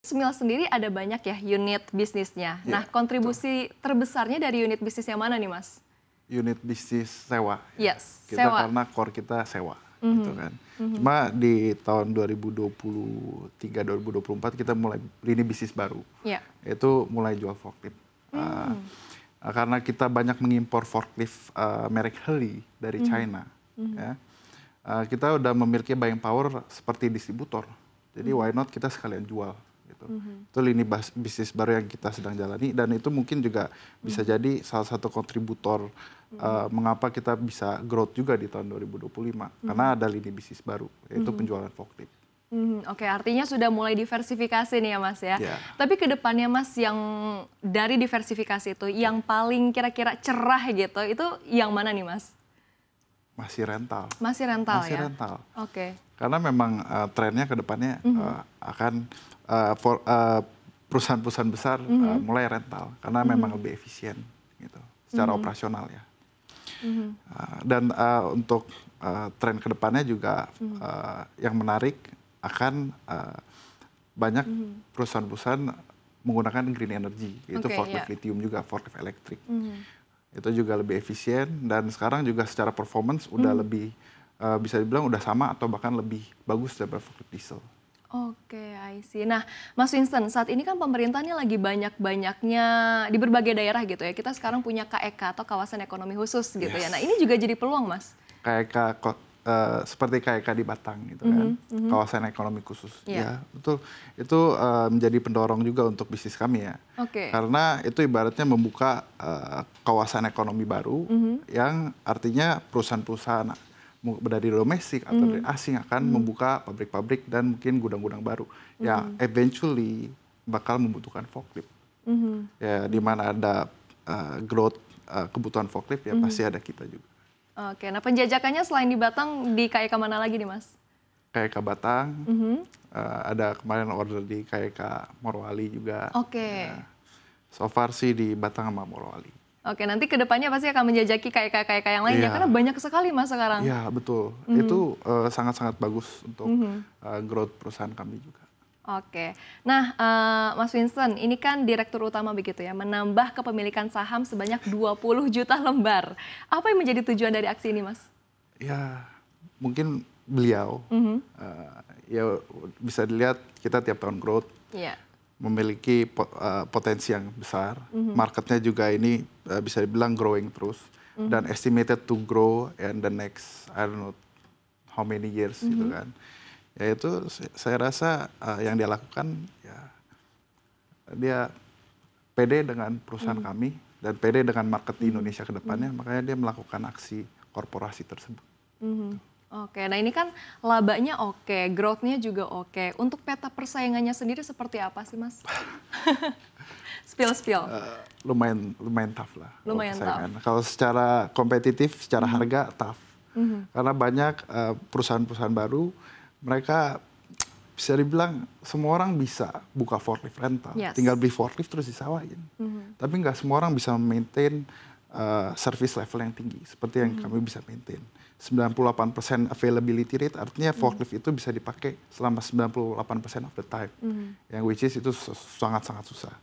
Smil sendiri ada banyak ya unit bisnisnya. Nah, kontribusi terbesarnya dari unit bisnis yang mana nih, Mas? Unit bisnis sewa. Yes, kita sewa. Karena core kita sewa, gitu kan. Cuma di tahun 2023-2024 kita mulai lini bisnis baru, yaitu mulai jual forklift. Karena kita banyak mengimpor forklift merek Heli dari China, ya. Kita udah memiliki buying power seperti distributor. Jadi why not kita sekalian jual. Gitu. Itu lini bisnis baru yang kita sedang jalani, dan itu mungkin juga bisa jadi salah satu kontributor mengapa kita bisa growth juga di tahun 2025. Karena ada lini bisnis baru, yaitu penjualan forklift. Oke, artinya sudah mulai diversifikasi nih ya Mas ya. Tapi ke depannya Mas, yang dari diversifikasi itu, yang paling kira-kira cerah gitu, itu yang mana nih Mas? Masih rental. Masih rental Masih ya? rental. Oke. Karena memang trennya ke depannya akan perusahaan-perusahaan besar mulai rental. Karena memang lebih efisien gitu, secara operasional ya. Dan untuk tren ke depannya juga yang menarik akan banyak perusahaan-perusahaan menggunakan green energy, yaitu forklift lithium juga, forklift elektrik. Itu juga lebih efisien, dan sekarang juga secara performance udah lebih bisa dibilang udah sama atau bahkan lebih bagus daripada forklift diesel. Oke, I see. Nah, Mas Winston, saat ini kan pemerintah ini lagi banyak-banyaknya di berbagai daerah gitu ya. Kita sekarang punya KEK atau kawasan ekonomi khusus gitu ya. Nah, ini juga jadi peluang, Mas. KEK seperti KEK di Batang gitu kan, kawasan ekonomi khusus. Ya, betul. Itu menjadi pendorong juga untuk bisnis kami ya. Karena itu ibaratnya membuka kawasan ekonomi baru yang artinya perusahaan-perusahaan dari domestik atau dari asing akan membuka pabrik-pabrik dan mungkin gudang-gudang baru yang eventually bakal membutuhkan forklift. Ya, di mana ada growth kebutuhan forklift ya pasti ada kita juga. Oke, nah penjajakannya selain di Batang, di KEK mana lagi nih Mas? KEK Batang, ada kemarin order di KEK Morowali juga. Ya, so far sih di Batang sama Morowali. Oke, nanti kedepannya pasti akan menjajaki KEK yang lainnya, karena banyak sekali Mas sekarang. Iya, betul. Itu sangat-sangat bagus untuk growth perusahaan kami juga. Oke, nah Mas Winston, ini kan Direktur Utama begitu ya, menambah kepemilikan saham sebanyak 20 juta lembar. Apa yang menjadi tujuan dari aksi ini Mas? Ya, mungkin beliau, ya bisa dilihat kita tiap tahun growth. Memiliki potensi yang besar, marketnya juga ini bisa dibilang growing terus, dan estimated to grow in the next, I don't know how many years gitu kan. Ya itu saya rasa yang dia lakukan, ya dia pede dengan perusahaan kami, dan pede dengan market di Indonesia ke depannya, makanya dia melakukan aksi korporasi tersebut. Oke, nah ini kan labanya oke, growth-nya juga oke. Untuk peta persaingannya sendiri seperti apa sih, Mas? Spill. Lumayan tough lah. Lumayan tough. Kalau secara kompetitif, secara harga tough. Karena banyak perusahaan-perusahaan baru, mereka bisa dibilang semua orang bisa buka forklift rental. Tinggal beli forklift terus disewain. Tapi nggak semua orang bisa maintain service level yang tinggi, seperti yang kami bisa maintain. 98% availability rate, artinya forklift itu bisa dipakai selama 98% of the time. Yang which is itu sangat-sangat susah.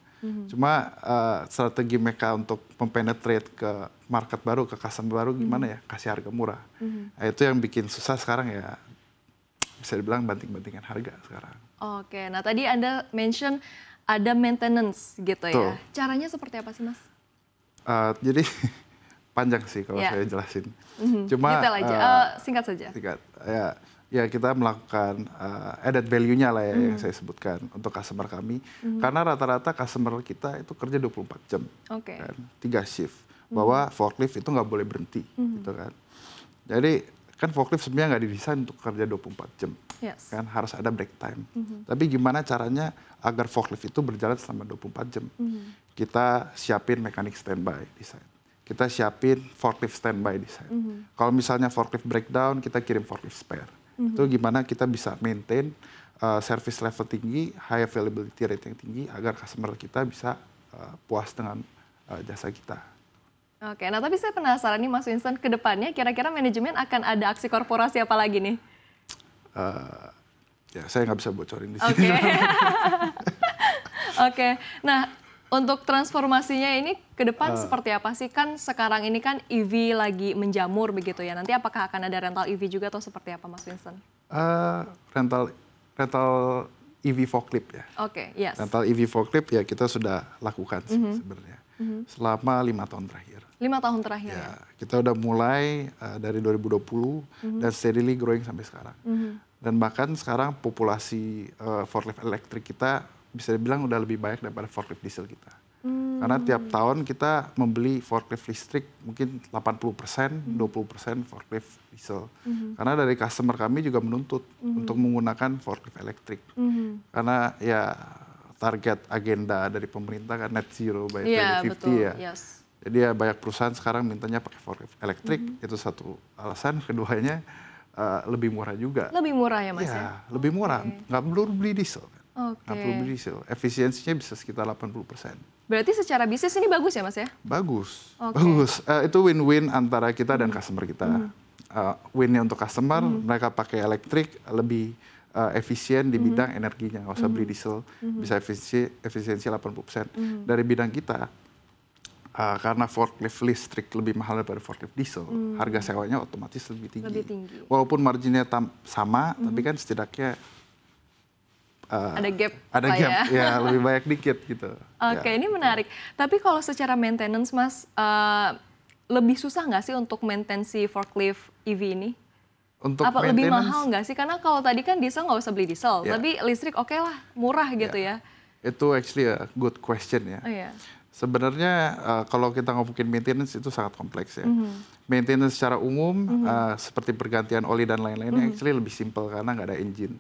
Cuma strategi mereka untuk mempenetrate ke market baru, ke customer baru gimana ya? Kasih harga murah. Nah, itu yang bikin susah sekarang ya, bisa dibilang banting-bantingan harga sekarang. Oke, nah tadi Anda mention ada maintenance gitu ya. Caranya seperti apa sih Mas? Jadi panjang sih kalau saya jelasin. Cuma detail aja, singkat saja. Ya kita melakukan added value-nya lah ya yang saya sebutkan untuk customer kami. Karena rata-rata customer kita itu kerja 24 jam. Kan, 3 shift. Bahwa forklift itu nggak boleh berhenti. Gitu kan. Jadi kan forklift sebenarnya nggak didesain untuk kerja 24 jam. Kan harus ada break time. Tapi gimana caranya agar forklift itu berjalan selama 24 jam. Kita siapin mekanik standby desain. Kita siapin forklift standby desain. Kalau misalnya forklift breakdown, kita kirim forklift spare. Itu gimana kita bisa maintain service level tinggi, high availability rate yang tinggi, agar customer kita bisa puas dengan jasa kita. Oke, nah tapi saya penasaran nih Mas Winston, ke depannya kira-kira manajemen akan ada aksi korporasi apa lagi nih? Ya saya nggak bisa bocorin di sini. Oke, nah untuk transformasinya ini ke depan seperti apa sih? Kan sekarang ini kan EV lagi menjamur begitu ya. Nanti apakah akan ada rental EV juga atau seperti apa Mas Winston? Rental EV forklift ya. Oke, yes. Rental EV forklift ya kita sudah lakukan sih sebenarnya selama 5 tahun terakhir. 5 tahun terakhir ya? Kita udah mulai dari 2020 dan steadily growing sampai sekarang. Dan bahkan sekarang populasi forklift elektrik kita bisa dibilang udah lebih banyak daripada forklift diesel kita. Karena tiap tahun kita membeli forklift listrik mungkin 80%, 20% forklift diesel. Karena dari customer kami juga menuntut untuk menggunakan forklift elektrik. Karena ya target agenda dari pemerintah kan net zero by 2050 betul. ya. Yes. Jadi ya banyak perusahaan sekarang mintanya pakai forklift elektrik, itu satu alasan. Keduanya lebih murah juga. Lebih murah ya Mas ya? Ya, lebih murah. Nggak perlu beli diesel. Nggak perlu beli diesel. Efisiensinya bisa sekitar 80%. Berarti secara bisnis ini bagus ya Mas ya? Bagus, bagus. Itu win-win antara kita dan customer kita. Win-nya untuk customer, mereka pakai elektrik lebih efisien di bidang energinya, nggak usah beli diesel, bisa efisiensi 80%. Dari bidang kita, karena forklift listrik lebih mahal daripada forklift diesel, harga sewanya otomatis lebih tinggi. Walaupun marginnya sama, tapi kan setidaknya ada gap, ya lebih banyak dikit gitu. Oke, ini menarik. Tapi kalau secara maintenance Mas, lebih susah nggak sih untuk maintenance si forklift EV ini? Untuk apa lebih mahal nggak sih? Karena kalau tadi kan diesel nggak usah beli diesel, tapi listrik oke lah, murah gitu ya. Itu actually a good question ya. Sebenarnya kalau kita ngomongin maintenance itu sangat kompleks ya. Maintenance secara umum seperti pergantian oli dan lain-lainnya actually lebih simple karena nggak ada engine.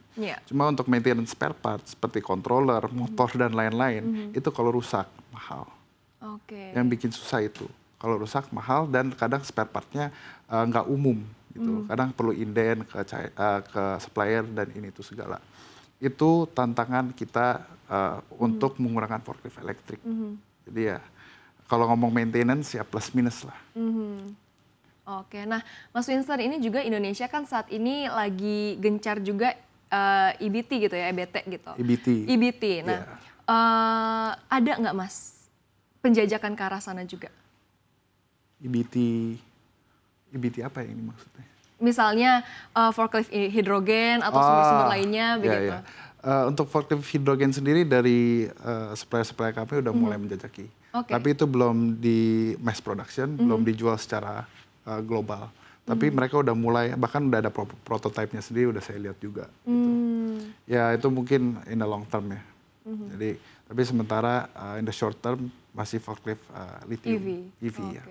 Cuma untuk maintenance spare parts seperti controller, motor dan lain-lain itu kalau rusak mahal. Yang bikin susah itu kalau rusak mahal dan kadang spare partnya nggak umum gitu. Kadang perlu inden ke supplier dan ini itu segala. Itu tantangan kita untuk menggunakan forklift elektrik. Jadi ya kalau ngomong maintenance ya plus minus lah. Oke, nah Mas Winston ini juga Indonesia kan saat ini lagi gencar juga EBT gitu ya, EBT gitu. EBT. Nah, ada nggak Mas penjajakan ke arah sana juga? EBT apa ya ini maksudnya? Misalnya forklift hidrogen atau sumber-sumber lainnya begitu. Untuk forklift hidrogen sendiri dari supplier-supplier kami udah mulai menjajaki. Tapi itu belum di mass production, belum dijual secara global. Tapi mereka udah mulai, bahkan udah ada prototipe-nya sendiri, udah saya lihat juga. Gitu. Ya itu mungkin in the long term ya. Jadi, tapi sementara in the short term masih forklift lithium, EV ya.